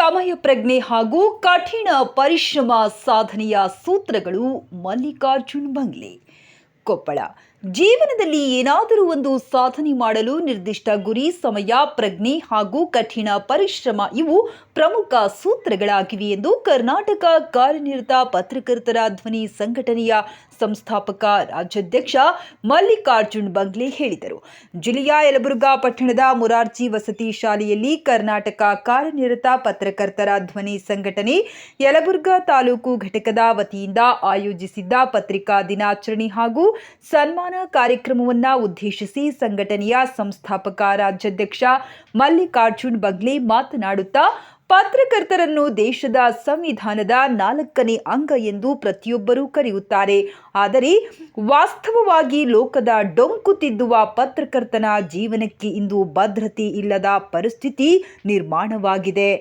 ಸಮಯ ಪ್ರಜ್ಞೆ ಹಾಗೂ ಕಠಿಣ ಪರಿಶ್ರಮ ಸಾಧನೆಯ ಸೂತ್ರಗಳು ಮಲ್ಲಿಕಾರ್ಜುನ್ ಬಂಗ್ಲೆ. ಕೊಪ್ಪಳ. ಜೀವನದಲ್ಲಿ ಏನಾದರೂ ಒಂದು ಸಾಧನೆ ಮಾಡಲು ನಿರ್ದಿಷ್ಟ ಗುರಿ, ಸಮಯ ಪ್ರಜ್ಞೆ ಹಾಗೂ ಕಠಿಣ ಪರಿಶ್ರಮ ಇವು ಪ್ರಮುಖ ಸೂತ್ರಗಳಾಗಿವೆ ಎಂದು ಕರ್ನಾಟಕ ಕಾರ್ಯನಿರತ ಪತ್ರಕರ್ತರ ಧ್ವನಿ ಸಂಘಟನೆಯ ಸಂಸ್ಥಾಪಕ ರಾಜ್ಯಾಧ್ಯಕ್ಷ ಮಲ್ಲಿಕಾರ್ಜುನ್ ಬಂಗ್ಲೆ ಹೇಳಿದರು. ಜಿಲ್ಲೆಯ ಯಲಬುರ್ಗಾ ಪಟ್ಟಣದ ಮೊರಾರ್ಜಿ ವಸತಿ ಶಾಲೆಯಲ್ಲಿ ಕರ್ನಾಟಕ ಕಾರ್ಯನಿರತ ಪತ್ರಕರ್ತರ ಧ್ವನಿ ಸಂಘಟನೆ ಯಲಬುರ್ಗಾ ತಾಲೂಕು ಘಟಕದ ವತಿಯಿಂದ ಆಯೋಜಿಸಿದ್ದ ಪತ್ರಿಕಾ ದಿನಾಚರಣೆ ಹಾಗೂ ಸನ್ಮಾನ ಕಾರ್ಯಕ್ರಮವನ್ನು ಉದ್ದೇಶಿಸಿ ಸಂಘಟನೆಯ ಸಂಸ್ಥಾಪಕ ರಾಜ್ಯಾಧ್ಯಕ್ಷ ಮಲ್ಲಿಕಾರ್ಜುನ್ ಬಂಗ್ಲೆ ಮಾತನಾಡುತ್ತಾ, ಪತ್ರಕರ್ತರನ್ನು ದೇಶದ ಸಂವಿಧಾನದ 4ನೇ ಅಂಗ ಎಂದು ಪ್ರತಿಯೊಬ್ಬರೂ ಕರೆಯುತ್ತಾರೆ. ಆದರೆ ವಾಸ್ತವವಾಗಿ ಲೋಕದ ಡೊಂಕು ತಿದ್ದುವ ಪತ್ರಕರ್ತನ ಜೀವನಕ್ಕೆ ಇಂದು ಭದ್ರತೆ ಇಲ್ಲದ ಪರಿಸ್ಥಿತಿ ನಿರ್ಮಾಣವಾಗಿದೆ.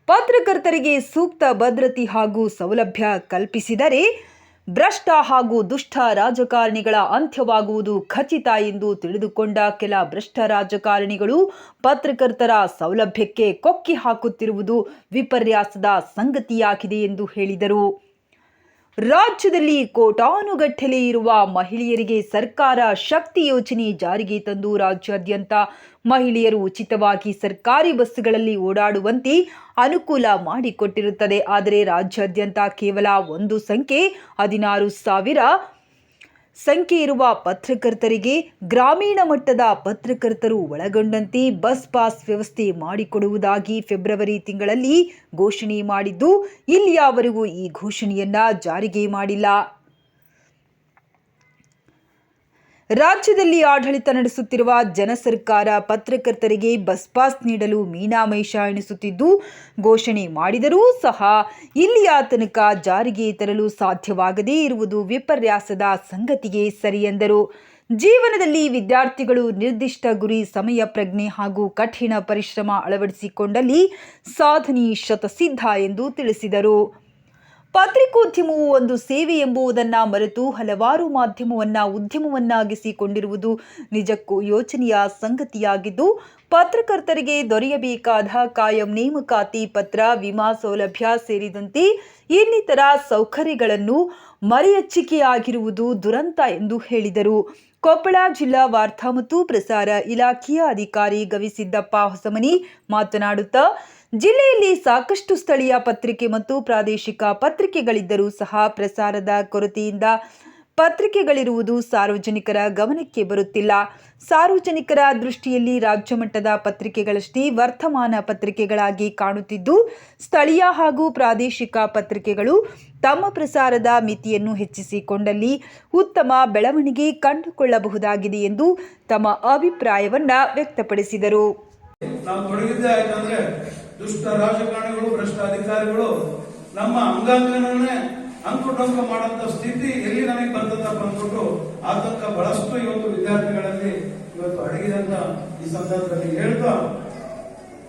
ಪತ್ರಕರ್ತರಿಗೆ ಸೂಕ್ತ ಭದ್ರತೆ ಹಾಗೂ ಸೌಲಭ್ಯ ಕಲ್ಪಿಸಿದರೆ ಭ್ರಷ್ಟ ಹಾಗೂ ದುಷ್ಟ ರಾಜಕಾರಣಿಗಳ ಅಂತ್ಯವಾಗುವುದು ಖಚಿತ ಎಂದು ತಿಳಿದುಕೊಂಡ ಕೆಲ ಭ್ರಷ್ಟ ರಾಜಕಾರಣಿಗಳು ಪತ್ರಕರ್ತರ ಸೌಲಭ್ಯಕ್ಕೆ ಕೊಕ್ಕಿ ಹಾಕುತ್ತಿರುವುದು ವಿಪರ್ಯಾಸದ ಸಂಗತಿಯಾಗಿದೆ ಎಂದು ಹೇಳಿದರು. ರಾಜ್ಯದಲ್ಲಿ ಕೋಟಾನುಗಟ್ಟಲೆ ಇರುವ ಮಹಿಳೆಯರಿಗೆ ಸರ್ಕಾರ ಶಕ್ತಿ ಯೋಜನೆ ಜಾರಿಗೆ ತಂದು ರಾಜ್ಯಾದ್ಯಂತ ಮಹಿಳೆಯರು ಉಚಿತವಾಗಿ ಸರ್ಕಾರಿ ಬಸ್ಸುಗಳಲ್ಲಿ ಓಡಾಡುವಂತೆ ಅನುಕೂಲ ಮಾಡಿಕೊಟ್ಟಿರುತ್ತದೆ. ಆದರೆ ರಾಜ್ಯಾದ್ಯಂತ ಕೇವಲ ಒಂದು ಸಂಖ್ಯೆ 16,000 ಸಂಖ್ಯೆ ಇರುವ ಪತ್ರಕರ್ತರಿಗೆ ಗ್ರಾಮೀಣ ಮಟ್ಟದ ಪತ್ರಕರ್ತರು ಒಳಗೊಂಡಂತೆ ಬಸ್ ಪಾಸ್ ವ್ಯವಸ್ಥೆ ಮಾಡಿಕೊಡುವುದಾಗಿ ಫೆಬ್ರವರಿ ತಿಂಗಳಲ್ಲಿ ಘೋಷಣೆ ಮಾಡಿದ್ದು, ಇಲ್ಲಿಯವರೆಗೂ ಈ ಘೋಷಣೆಯನ್ನ ಜಾರಿಗೆ ಮಾಡಿಲ್ಲ. ರಾಜ್ಯದಲ್ಲಿ ಆಡಳಿತ ನಡೆಸುತ್ತಿರುವ ಜನ ಸರ್ಕಾರ ಪತ್ರಕರ್ತರಿಗೆ ಬಸ್ ಪಾಸ್ ನೀಡಲು ಮೀನಾಮೇಷ ಎಣಿಸುತ್ತಿದ್ದು, ಘೋಷಣೆ ಮಾಡಿದರೂ ಸಹ ಇಲ್ಲಿಯ ತನಕ ಜಾರಿಗೆ ತರಲು ಸಾಧ್ಯವಾಗದೇ ಇರುವುದು ವಿಪರ್ಯಾಸದ ಸಂಗತಿಗೆ ಸರಿ ಎಂದರು. ಜೀವನದಲ್ಲಿ ವಿದ್ಯಾರ್ಥಿಗಳು ನಿರ್ದಿಷ್ಟ ಗುರಿ, ಸಮಯ ಪ್ರಜ್ಞೆ ಹಾಗೂ ಕಠಿಣ ಪರಿಶ್ರಮ ಅಳವಡಿಸಿಕೊಂಡಲ್ಲಿ ಸಾಧನೆ ಶತಸಿದ್ಧ ಎಂದು ತಿಳಿಸಿದರು. ಪತ್ರಿಕೋದ್ಯಮವು ಒಂದು ಸೇವೆ ಎಂಬುದನ್ನು ಮರೆತು ಹಲವಾರು ಮಾಧ್ಯಮವನ್ನು ಉದ್ಯಮವನ್ನಾಗಿಸಿಕೊಂಡಿರುವುದು ನಿಜಕ್ಕೂ ಯೋಚನೆಯ ಸಂಗತಿಯಾಗಿದ್ದು, ಪತ್ರಕರ್ತರಿಗೆ ದೊರೆಯಬೇಕಾದ ಕಾಯಂ ನೇಮಕಾತಿ ಪತ್ರ, ವಿಮಾ ಸೌಲಭ್ಯ ಸೇರಿದಂತೆ ಇನ್ನಿತರ ಸೌಕರ್ಯಗಳನ್ನು ಮರೆಯಚ್ಚಿಕೆಯಾಗಿರುವುದು ದುರಂತ ಎಂದು ಹೇಳಿದರು. ಕೊಪ್ಪಳ ಜಿಲ್ಲಾ ವಾರ್ತಾ ಮತ್ತು ಪ್ರಸಾರ ಇಲಾಖೆಯ ಅಧಿಕಾರಿ ಗವಿಸಿದ್ದಪ್ಪ ಹೊಸಮನಿ ಮಾತನಾಡುತ್ತಾ, ಜಿಲ್ಲೆಯಲ್ಲಿ ಸಾಕಷ್ಟು ಸ್ಥಳೀಯ ಪತ್ರಿಕೆ ಮತ್ತು ಪ್ರಾದೇಶಿಕ ಪತ್ರಿಕೆಗಳಿದ್ದರೂ ಸಹ ಪ್ರಸಾರದ ಕೊರತೆಯಿಂದ ಪತ್ರಿಕೆಗಳಿರುವುದು ಸಾರ್ವಜನಿಕರ ಗಮನಕ್ಕೆ ಬರುತ್ತಿಲ್ಲ. ಸಾರ್ವಜನಿಕರ ದೃಷ್ಟಿಯಲ್ಲಿ ರಾಜ್ಯ ಮಟ್ಟದ ಪತ್ರಿಕೆಗಳಷ್ಟೇ ವರ್ತಮಾನ ಪತ್ರಿಕೆಗಳಾಗಿ ಕಾಣುತ್ತಿದ್ದು, ಸ್ಥಳೀಯ ಹಾಗೂ ಪ್ರಾದೇಶಿಕ ಪತ್ರಿಕೆಗಳು ತಮ್ಮ ಪ್ರಸಾರದ ಮಿತಿಯನ್ನು ಹೆಚ್ಚಿಸಿಕೊಂಡಲ್ಲಿ ಉತ್ತಮ ಬೆಳವಣಿಗೆ ಕಂಡುಕೊಳ್ಳಬಹುದಾಗಿದೆ ಎಂದು ತಮ್ಮ ಅಭಿಪ್ರಾಯವನ್ನ ವ್ಯಕ್ತಪಡಿಸಿದರು. ದುಷ್ಟ ರಾಜಕಾರಣಿಗಳು, ಭ್ರಷ್ಟ ಅಧಿಕಾರಿಗಳು ನಮ್ಮ ಅಂಗಾಂಗನೇ ಅಂಕುಡೊಂಕ ಮಾಡುವಂತ ಸ್ಥಿತಿ ಎಲ್ಲಿ ನಮಗೆ ಬಂದದ್ದಪ್ಪ ಅಂದ್ಬಿಟ್ಟು ಆತಂಕ ಬಹಳಷ್ಟು ಇವತ್ತು ವಿದ್ಯಾರ್ಥಿಗಳಲ್ಲಿ ಇವತ್ತು ಅಡಗಿದಂತ ಈ ಸಂದರ್ಭದಲ್ಲಿ ಹೇಳ್ತಾ,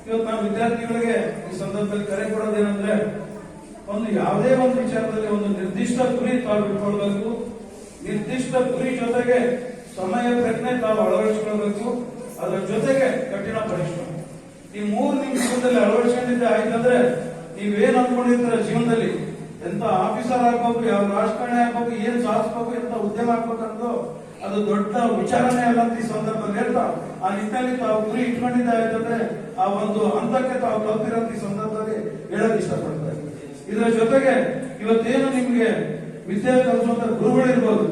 ಇವತ್ತು ನಾವು ವಿದ್ಯಾರ್ಥಿಗಳಿಗೆ ಈ ಸಂದರ್ಭದಲ್ಲಿ ಕರೆ ಕೊಡೋದೇನಂದ್ರೆ, ಯಾವುದೇ ಒಂದು ವಿಚಾರದಲ್ಲಿ ಒಂದು ನಿರ್ದಿಷ್ಟ ಗುರಿ ತಾವು ಇಟ್ಕೊಳ್ಬೇಕು. ನಿರ್ದಿಷ್ಟ ಗುರಿ ಜೊತೆಗೆ ಸಮಯ ಪ್ರಜ್ಞೆ ತಾವು ಅಳವಡಿಸಿಕೊಳ್ಬೇಕು. ಅದರ ಜೊತೆಗೆ ಕಠಿಣ ಪರಿಶ್ರಮ. ಈ 3 ನಿಮ್ ಜೀವನದಲ್ಲಿ ಅಳವಡಿಸಿಕೊಂಡಿದ್ದೆ ಆಯ್ತಂದ್ರೆ ನೀವೇನ್ ಅಂದ್ಕೊಂಡಿರ್ತೀರ ಜೀವನದಲ್ಲಿ, ಎಂತ ಆಫೀಸರ್ ಆಗ್ಬೇಕು, ಯಾವ ರಾಜಕಾರಣಿ ಆಗ್ಬೇಕು, ಏನ್ ಸಾಧಿಸ್ಬೇಕು, ಎಂತ ಉದ್ಯಮ ಆಗ್ಬೇಕಂತ ಅದು ದೊಡ್ಡ ವಿಚಾರನೇ ಅಲ್ಲ ಅಂತ ಈ ಸಂದರ್ಭದಲ್ಲಿ ಹೇಳ್ತಾ, ಆ ನಿಟ್ಟಿನಲ್ಲಿ ತಾವು ಗುರಿ ಇಟ್ಕೊಂಡಿದ್ದೆ ಆಯ್ತಂದ್ರೆ ಆ ಒಂದು ಹಂತಕ್ಕೆ ತಾವು ತಲುಪಿರೋಂತ ಈ ಸಂದರ್ಭದಲ್ಲಿ ಹೇಳಕ್ ಇಷ್ಟಪಡ್ತಾರೆ. ಇದರ ಜೊತೆಗೆ ಇವತ್ತೇನು ನಿಮ್ಗೆ ವಿದ್ಯೆ ಕಲಿಸುವಂತ ಗುರುಗಳಿರ್ಬೋದು,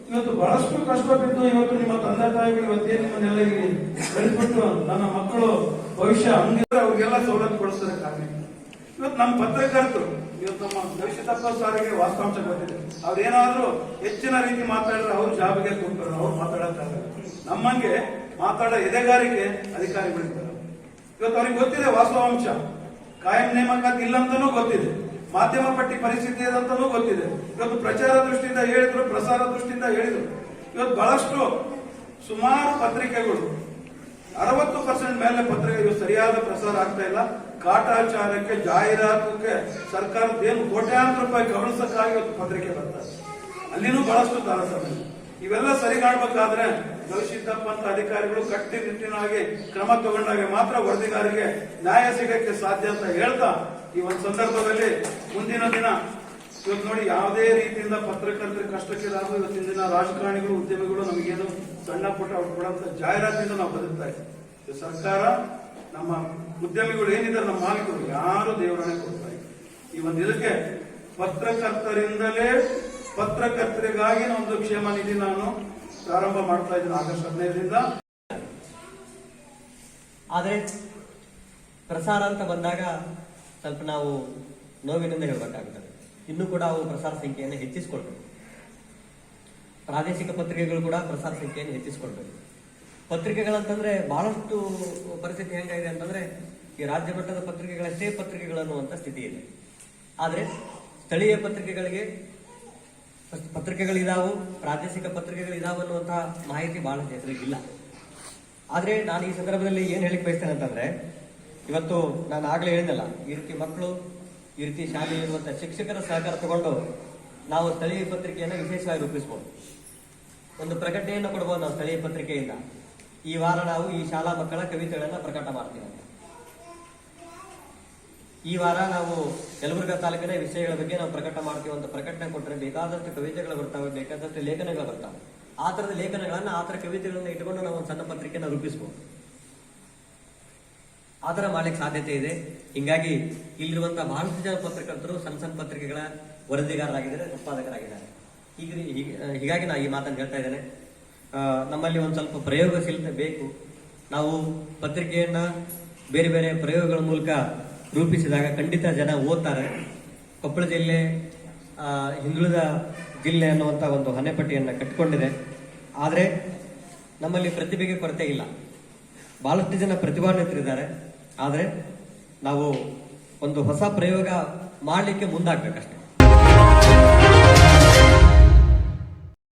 ಇವತ್ತು ಬಹಳಷ್ಟು ಕಷ್ಟಪಟ್ಟು ಇವತ್ತು ನಿಮ್ಮ ತಂದೆ ತಾಯಿಗಳು ಇವತ್ತೇನು ನಿಮ್ಮನ್ನೆಲ್ಲ ಇಲ್ಲಿ ಬೆಳೆಸ್ಬಿಟ್ಟು ನನ್ನ ಮಕ್ಕಳು ಭವಿಷ್ಯ ಹಂಗಿದ್ರೆ ಅವ್ರಿಗೆಲ್ಲ ಸವಲತ್ತು ಕೊಡಿಸ್ತಾರೆ ಕಾರಣ. ಇವತ್ತು ನಮ್ಮ ಪತ್ರಕರ್ತರು ಇವತ್ತು ನಮ್ಮ ಗವಿಸಿದ್ದಪ್ಪ ಸಾರಿಗೆ ವಾಸ್ತವಾಂಶ ಗೊತ್ತಿದೆ. ಅವ್ರೇನಾದ್ರೂ ಹೆಚ್ಚಿನ ರೀತಿ ಮಾತಾಡಿದ್ರೆ ಅವ್ರು ಜಾಬಿಗೆ ಕೂತಾರೆ, ಅವ್ರು ಮಾತಾಡಕ್ಕಾಗಲ್ಲ. ನಮ್ಮಂಗೆ ಮಾತಾಡೋ ಎದೆಗಾರಿಕೆ ಅಧಿಕಾರಿಗಳಿರ್ತಾರೆ. ಇವತ್ತು ಅವ್ರಿಗೆ ಗೊತ್ತಿದೆ ವಾಸ್ತವಾಂಶ, ಕಾಯಂ ನೇಮಕಾತಿ ಇಲ್ಲಂತನೂ ಗೊತ್ತಿದೆ, ಮಾಧ್ಯಮ ಪಟ್ಟಿ ಪರಿಸ್ಥಿತಿ ಇದಂತನೂ ಗೊತ್ತಿದೆ. ಇವತ್ತು ಪ್ರಚಾರ ದೃಷ್ಟಿಯಿಂದ ಹೇಳಿದ್ರು, ಪ್ರಸಾರ ದೃಷ್ಟಿಯಿಂದ ಹೇಳಿದ್ರು. ಇವತ್ತು ಬಹಳಷ್ಟು ಸುಮಾರು ಪತ್ರಿಕೆಗಳು 60% ಮೇಲೆ ಪತ್ರಿಕೆ ಇವತ್ತು ಸರಿಯಾದ ಪ್ರಸಾರ ಆಗ್ತಾ ಇಲ್ಲ. ಕಾಟಾಚಾರಕ್ಕೆ, ಜಾಹೀರಾತಕ್ಕೆ ಸರ್ಕಾರದ ಏನು ಕೋಟ್ಯಾಂತರ ರೂಪಾಯಿ ಗಮನಿಸಕ್ಕಾಗಿ ಇವತ್ತು ಪತ್ರಿಕೆ ಬರ್ತಾರೆ. ಅಲ್ಲಿನೂ ಬಹಳಷ್ಟು ತಾರತಮ್ಯ. ಇವೆಲ್ಲ ಸರಿಗಾಣಬೇಕಾದ್ರೆ ಗವಿಸಿದ್ದಪ್ಪ ಅಂತ ಅಧಿಕಾರಿಗಳು ಕಟ್ಟುನಿಟ್ಟಿನಾಗಿ ಕ್ರಮ ತಗೊಂಡಾಗ ಮಾತ್ರ ವರದಿಗಾರರಿಗೆ ನ್ಯಾಯ ಸಿಗಕ್ಕೆ ಸಾಧ್ಯ ಅಂತ ಹೇಳ್ತಾ ಈ ಒಂದು ಸಂದರ್ಭದಲ್ಲಿ ಮುಂದಿನ ದಿನ ಇವತ್ತು ನೋಡಿ ಯಾವುದೇ ರೀತಿಯಿಂದ ಪತ್ರಕರ್ತರ ಕಷ್ಟಕ್ಕಿದಾಗೂ ಇವತ್ತಿನ ದಿನ ರಾಜಕಾರಣಿಗಳು ಉದ್ಯಮಿಗಳು ನಮಗೇನು ಸಣ್ಣ ಪುಟ್ಟ ಕೊಡುವಂತ ಜಾಹೀರಾತಿಂದ ನಾವು ಬದುಕ್ತಾ ಇದ್ದೀವಿ. ಸರ್ಕಾರ ನಮ್ಮ ಉದ್ಯಮಿಗಳು ಏನಿದ್ದಾರೆ ನಮ್ಮ ಮಾಲೀಕರು ಯಾರು ದೇವರನ್ನೇ ಕೊಡ್ತಾ ಇದ್ದಾರೆ. ಈ ಒಂದು ಇದಕ್ಕೆ ಪತ್ರಕರ್ತರಿಂದಲೇ ಪತ್ರಕರ್ತರಿಗಾಗಿ ಒಂದು ಕ್ಷೇಮ ನಿಧಿ ನಾನು ಪ್ರಾರಂಭ ಮಾಡ್ತಾ ಇದ್ದೀನಿ ಆಗಸ್ಟ್ 15ರಿಂದ. ಆದರೆ ಪ್ರಸಾರ ಅಂತ ಬಂದಾಗ ಸ್ವಲ್ಪ ನಾವು ನೋವಿನಿಂದ ಹೇಳ್ಬೇಕಾಗುತ್ತದೆ. ಇನ್ನೂ ಕೂಡ ಅವು ಪ್ರಸಾರ ಸಂಖ್ಯೆಯನ್ನು ಹೆಚ್ಚಿಸಿಕೊಳ್ಬೇಕು. ಪ್ರಾದೇಶಿಕ ಪತ್ರಿಕೆಗಳು ಕೂಡ ಪ್ರಸಾರ ಸಂಖ್ಯೆಯನ್ನು ಹೆಚ್ಚಿಸಿಕೊಳ್ಬೇಕು. ಪತ್ರಿಕೆಗಳಂತಂದ್ರೆ ಬಹಳಷ್ಟು ಪರಿಸ್ಥಿತಿ ಹೆಂಗಾಗಿದೆ ಅಂತಂದ್ರೆ ಈ ರಾಜ್ಯ ಮಟ್ಟದ ಪತ್ರಿಕೆಗಳಷ್ಟೇ ಪತ್ರಿಕೆಗಳು ಅನ್ನುವಂಥ ಸ್ಥಿತಿ ಇದೆ. ಆದರೆ ಸ್ಥಳೀಯ ಪತ್ರಿಕೆಗಳಿದಾವು, ಪ್ರಾದೇಶಿಕ ಪತ್ರಿಕೆಗಳಿದಾವು ಅನ್ನುವಂತಹ ಮಾಹಿತಿ ಬಹಳ ಜನರಿಗಿಲ್ಲ. ಆದ್ರೆ ನಾನು ಈ ಸಂದರ್ಭದಲ್ಲಿ ಏನ್ ಹೇಳಿಕ್ ಬಯಸ್ತೇನೆ ಅಂತಂದ್ರೆ, ಇವತ್ತು ನಾನು ಆಗ್ಲೇ ಹೇಳಿದಲ್ಲ, ಈ ರೀತಿ ಮಕ್ಕಳು, ಈ ರೀತಿ ಶಾಲೆ ಇರುವಂತಹ ಶಿಕ್ಷಕರ ಸಹಕಾರ ತಗೊಂಡು ನಾವು ಸ್ಥಳೀಯ ಪತ್ರಿಕೆಯನ್ನು ವಿಶೇಷವಾಗಿ ರೂಪಿಸಬಹುದು. ಒಂದು ಪ್ರಕಟಣೆಯನ್ನು ಕೊಡಬಹುದು ನಾವು ಸ್ಥಳೀಯ ಪತ್ರಿಕೆಯಿಂದ. ಈ ವಾರ ನಾವು ಈ ಶಾಲಾ ಮಕ್ಕಳ ಕವಿತೆಗಳನ್ನ ಪ್ರಕಟ ಮಾಡ್ತೀವಿ ಅಂತ. ಈ ವಾರ ನಾವು ಯಲಬುರ್ಗಾ ತಾಲೂಕಿನ ವಿಷಯಗಳ ಬಗ್ಗೆ ನಾವು ಪ್ರಕಟ ಮಾಡ್ತೀವಿ ಅಂತ ಪ್ರಕಟಣೆ ಕೊಟ್ಟರೆ ಬೇಕಾದಷ್ಟು ಕವಿತೆಗಳು ಬರ್ತಾವೆ, ಬೇಕಾದಷ್ಟು ಲೇಖನಗಳು ಬರ್ತಾವೆ. ಆ ತರದ ಲೇಖನಗಳನ್ನ, ಆ ತರ ಕವಿತೆಗಳನ್ನ ಇಟ್ಟುಕೊಂಡು ನಾವು ಒಂದು ಸಣ್ಣ ಪತ್ರಿಕೆಯನ್ನು ರೂಪಿಸಬಹುದು. ಆ ತರ ಮಾಡ್ಲಿಕ್ಕೆ ಸಾಧ್ಯತೆ ಇದೆ. ಹಿಂಗಾಗಿ ಇಲ್ಲಿರುವಂತಹ ಬಹಳಷ್ಟು ಜನ ಪತ್ರಕರ್ತರು ಸಣ್ಣ ಸಣ್ಣ ಪತ್ರಿಕೆಗಳ ವರದಿಗಾರರಾಗಿದ್ದಾರೆ, ಸಂಪಾದಕರಾಗಿದ್ದಾರೆ. ಹೀಗಾಗಿ ನಾನು ಈ ಮಾತನ್ನು ಹೇಳ್ತಾ ಇದ್ದೇನೆ. ನಮ್ಮಲ್ಲಿ ಒಂದು ಸ್ವಲ್ಪ ಪ್ರಯೋಗಶೀಲತೆ ಬೇಕು. ನಾವು ಪತ್ರಿಕೆಯನ್ನ ಬೇರೆ ಬೇರೆ ಪ್ರಯೋಗಗಳ ಮೂಲಕ ರೂಪಿಸಿದಾಗ ಖಂಡಿತ ಜನ ಓದ್ತಾರೆ. ಕೊಪ್ಪಳ ಜಿಲ್ಲೆ ಹಿಂದುಳಿದ ಜಿಲ್ಲೆ ಅನ್ನುವಂಥ ಒಂದು ಹಣೆಪಟ್ಟಿಯನ್ನು ಕಟ್ಟಿಕೊಂಡಿದೆ. ಆದರೆ ನಮ್ಮಲ್ಲಿ ಪ್ರತಿಭೆಗೆ ಕೊರತೆ ಇಲ್ಲ. ಬಹಳಷ್ಟು ಜನ ಪ್ರತಿಭಾನ್ವಿತರಿದ್ದಾರೆ. ಆದರೆ ನಾವು ಒಂದು ಹೊಸ ಪ್ರಯೋಗ ಮಾಡಲಿಕ್ಕೆ ಮುಂದಾಗಬೇಕಷ್ಟೆ.